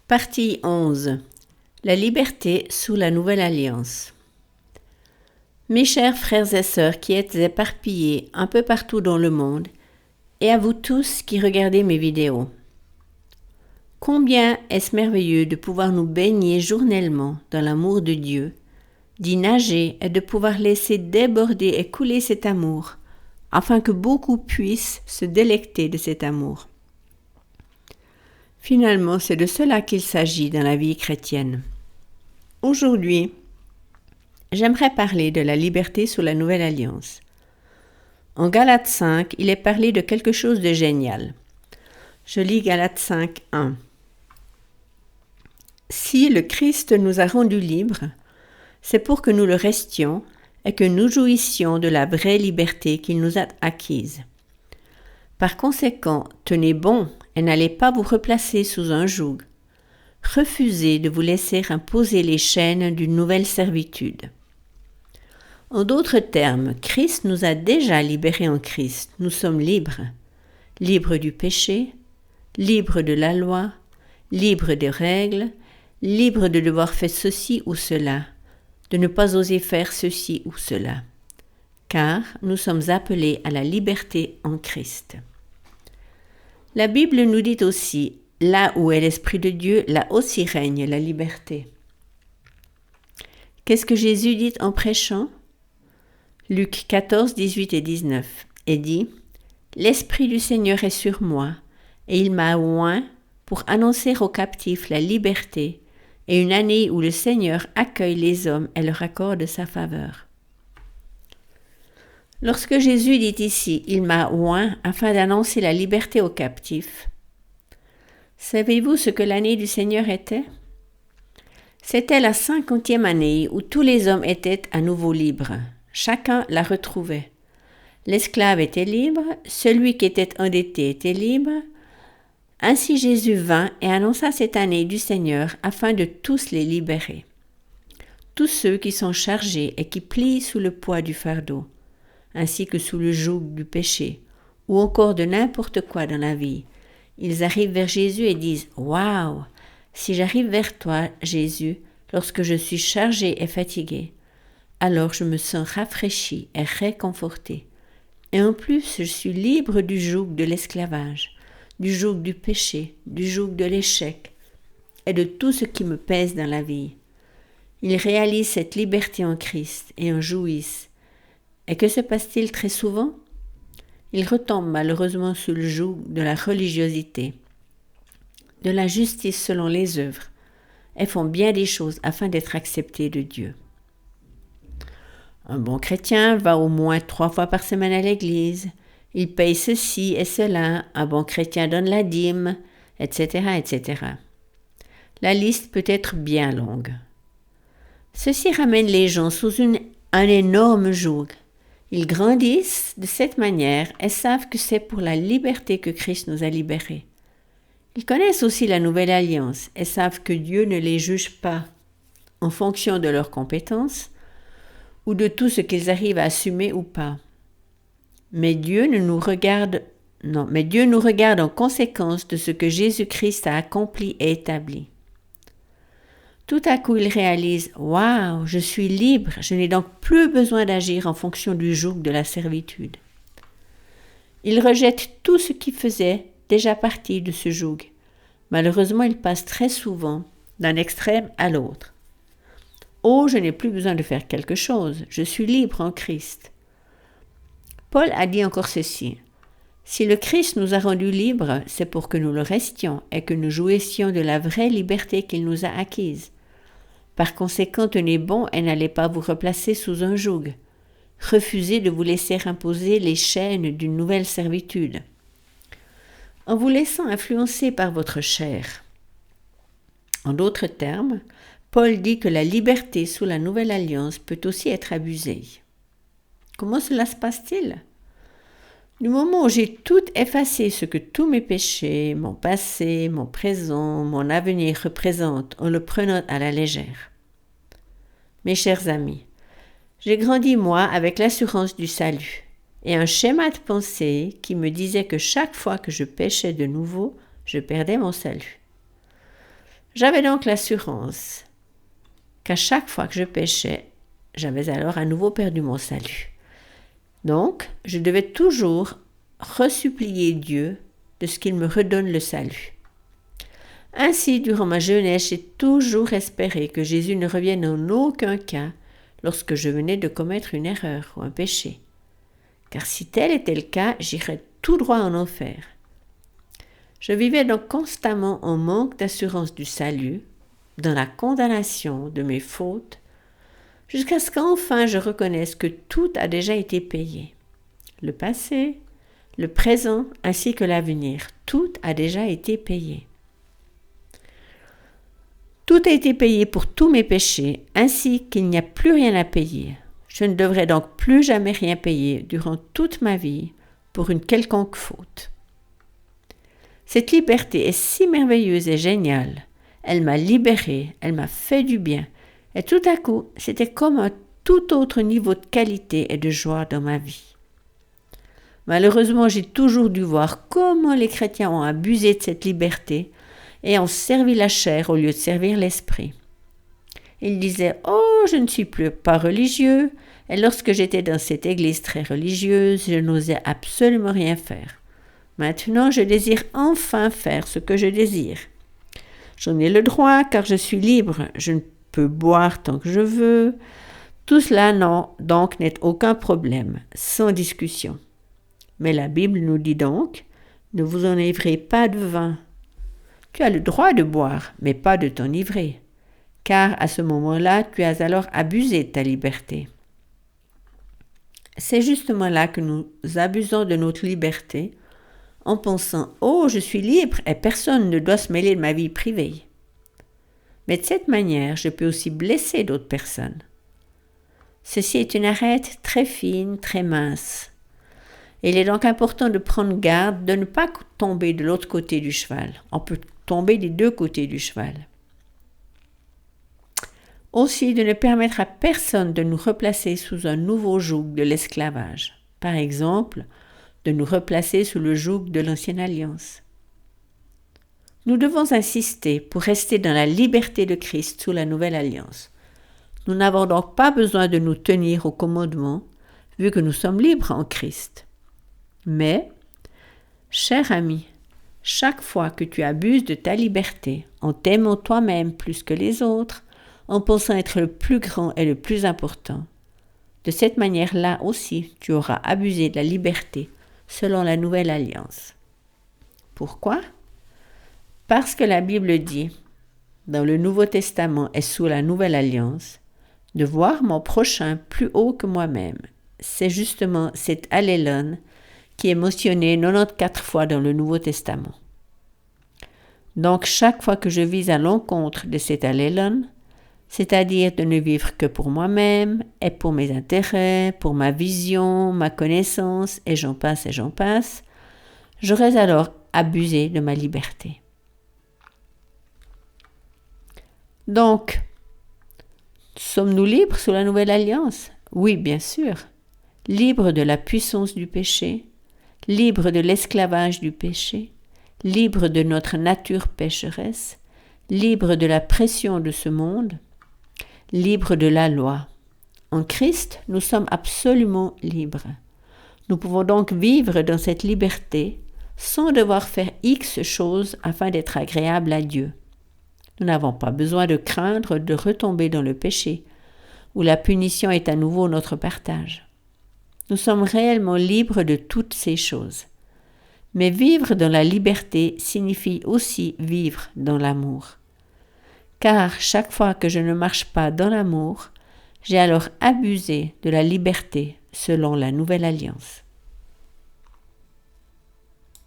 Partie 11. La liberté sous la nouvelle alliance. Mes chers frères et sœurs qui êtes éparpillés un peu partout dans le monde, et à vous tous qui regardez mes vidéos. Combien est-ce merveilleux de pouvoir nous baigner journellement dans l'amour de Dieu, d'y nager et de pouvoir laisser déborder et couler cet amour, afin que beaucoup puissent se délecter de cet amour. Finalement, c'est de cela qu'il s'agit dans la vie chrétienne. Aujourd'hui, j'aimerais parler de la liberté sous la nouvelle alliance. En Galates 5, il est parlé de quelque chose de génial. Je lis Galates 5, 1. Si le Christ nous a rendus libres, c'est pour que nous le restions et que nous jouissions de la vraie liberté qu'il nous a acquise. Par conséquent, tenez bon et n'allez pas vous replacer sous un joug. Refusez de vous laisser imposer les chaînes d'une nouvelle servitude. En d'autres termes, Christ nous a déjà libérés en Christ. Nous sommes libres. Libres du péché, libres de la loi, libres des règles, libres de devoir faire ceci ou cela, de ne pas oser faire ceci ou cela. Car nous sommes appelés à la liberté en Christ. La Bible nous dit aussi, là où est l'Esprit de Dieu, là aussi règne la liberté. Qu'est-ce que Jésus dit en prêchant ? Luc 14, 18 et 19, et dit « L'Esprit du Seigneur est sur moi, et il m'a oint pour annoncer aux captifs la liberté, et une année où le Seigneur accueille les hommes et leur accorde sa faveur. » Lorsque Jésus dit ici « Il m'a oint afin d'annoncer la liberté aux captifs », savez-vous ce que l'année du Seigneur était ? C'était la 50e année où tous les hommes étaient à nouveau libres. Chacun la retrouvait. L'esclave était libre, celui qui était endetté était libre. Ainsi Jésus vint et annonça cette année du Seigneur afin de tous les libérer. Tous ceux qui sont chargés et qui plient sous le poids du fardeau, ainsi que sous le joug du péché, ou encore de n'importe quoi dans la vie. Ils arrivent vers Jésus et disent « Waouh! Si j'arrive vers toi, Jésus, lorsque je suis chargé et fatigué, alors je me sens rafraîchi et réconforté. Et en plus, je suis libre du joug de l'esclavage, du joug du péché, du joug de l'échec et de tout ce qui me pèse dans la vie. » Ils réalisent cette liberté en Christ et en jouissent. Et que se passe-t-il très souvent ? Ils retombent malheureusement sous le joug de la religiosité, de la justice selon les œuvres, et font bien des choses afin d'être acceptés de Dieu. Un bon chrétien va au moins 3 fois par semaine à l'église, il paye ceci et cela, un bon chrétien donne la dîme, etc., etc. La liste peut être bien longue. Ceci ramène les gens sous un énorme joug. Ils grandissent de cette manière et savent que c'est pour la liberté que Christ nous a libérés. Ils connaissent aussi la nouvelle alliance et savent que Dieu ne les juge pas en fonction de leurs compétences ou de tout ce qu'ils arrivent à assumer ou pas. Mais Dieu nous regarde en conséquence de ce que Jésus-Christ a accompli et établi. Tout à coup, il réalise « Waouh, je suis libre, je n'ai donc plus besoin d'agir en fonction du joug de la servitude. » Il rejette tout ce qui faisait déjà partie de ce joug. Malheureusement, il passe très souvent d'un extrême à l'autre. « Oh, je n'ai plus besoin de faire quelque chose, je suis libre en Christ. » Paul a dit encore ceci. « Si le Christ nous a rendus libres, c'est pour que nous le restions et que nous jouissions de la vraie liberté qu'il nous a acquise. Par conséquent, tenez bon et n'allez pas vous replacer sous un joug. Refusez de vous laisser imposer les chaînes d'une nouvelle servitude. En vous laissant influencer par votre chair. » En d'autres termes, Paul dit que la liberté sous la nouvelle alliance peut aussi être abusée. Comment cela se passe-t-il ? Du moment où j'ai tout effacé ce que tous mes péchés, mon passé, mon présent, mon avenir représentent en le prenant à la légère. Mes chers amis, j'ai grandi moi avec l'assurance du salut et un schéma de pensée qui me disait que chaque fois que je péchais de nouveau, je perdais mon salut. J'avais donc l'assurance qu'à chaque fois que je péchais, j'avais alors à nouveau perdu mon salut. Donc, je devais toujours ressupplier Dieu de ce qu'il me redonne le salut. Ainsi, durant ma jeunesse, j'ai toujours espéré que Jésus ne revienne en aucun cas lorsque je venais de commettre une erreur ou un péché. Car si tel était le cas, j'irais tout droit en enfer. Je vivais donc constamment en manque d'assurance du salut, dans la condamnation de mes fautes, jusqu'à ce qu'enfin je reconnaisse que tout a déjà été payé. Le passé, le présent ainsi que l'avenir, tout a déjà été payé. Tout a été payé pour tous mes péchés, ainsi qu'il n'y a plus rien à payer. Je ne devrais donc plus jamais rien payer durant toute ma vie pour une quelconque faute. Cette liberté est si merveilleuse et géniale. Elle m'a libérée, elle m'a fait du bien. Et tout à coup, c'était comme un tout autre niveau de qualité et de joie dans ma vie. Malheureusement, j'ai toujours dû voir comment les chrétiens ont abusé de cette liberté et ont servi la chair au lieu de servir l'esprit. Ils disaient « Oh, je ne suis plus pas religieux » et lorsque j'étais dans cette église très religieuse, je n'osais absolument rien faire. Maintenant, je désire enfin faire ce que je désire. J'en ai le droit car je suis libre, je ne peux boire tant que je veux. Tout cela, non, donc n'est aucun problème, sans discussion. Mais la Bible nous dit donc, ne vous enivrez pas de vin. Tu as le droit de boire, mais pas de t'enivrer, car à ce moment-là, tu as alors abusé de ta liberté. C'est justement là que nous abusons de notre liberté, en pensant « Oh, je suis libre et personne ne doit se mêler de ma vie privée. » Mais de cette manière, je peux aussi blesser d'autres personnes. Ceci est une arête très fine, très mince. Il est donc important de prendre garde de ne pas tomber de l'autre côté du cheval. On peut tomber des deux côtés du cheval. Aussi de ne permettre à personne de nous replacer sous un nouveau joug de l'esclavage. Par exemple, de nous replacer sous le joug de l'ancienne alliance. Nous devons insister pour rester dans la liberté de Christ sous la nouvelle alliance. Nous n'avons donc pas besoin de nous tenir au commandement, vu que nous sommes libres en Christ. Mais, cher ami, chaque fois que tu abuses de ta liberté, en t'aimant toi-même plus que les autres, en pensant être le plus grand et le plus important, de cette manière-là aussi, tu auras abusé de la liberté selon la nouvelle alliance. Pourquoi ? Parce que la Bible dit, dans le Nouveau Testament et sous la nouvelle alliance, de voir mon prochain plus haut que moi-même. C'est justement cet allélon qui est mentionné 94 fois dans le Nouveau Testament. Donc, chaque fois que je vise à l'encontre de cet allélon, c'est-à-dire de ne vivre que pour moi-même et pour mes intérêts, pour ma vision, ma connaissance, et j'en passe, j'aurais alors abusé de ma liberté. Donc, sommes-nous libres sous la nouvelle alliance ? Oui, bien sûr. Libres de la puissance du péché, libres de l'esclavage du péché, libres de notre nature pécheresse, libres de la pression de ce monde, libres de la loi. En Christ, nous sommes absolument libres. Nous pouvons donc vivre dans cette liberté sans devoir faire X choses afin d'être agréables à Dieu. Nous n'avons pas besoin de craindre de retomber dans le péché, où la punition est à nouveau notre partage. Nous sommes réellement libres de toutes ces choses. Mais vivre dans la liberté signifie aussi vivre dans l'amour. Car chaque fois que je ne marche pas dans l'amour, j'ai alors abusé de la liberté selon la nouvelle alliance.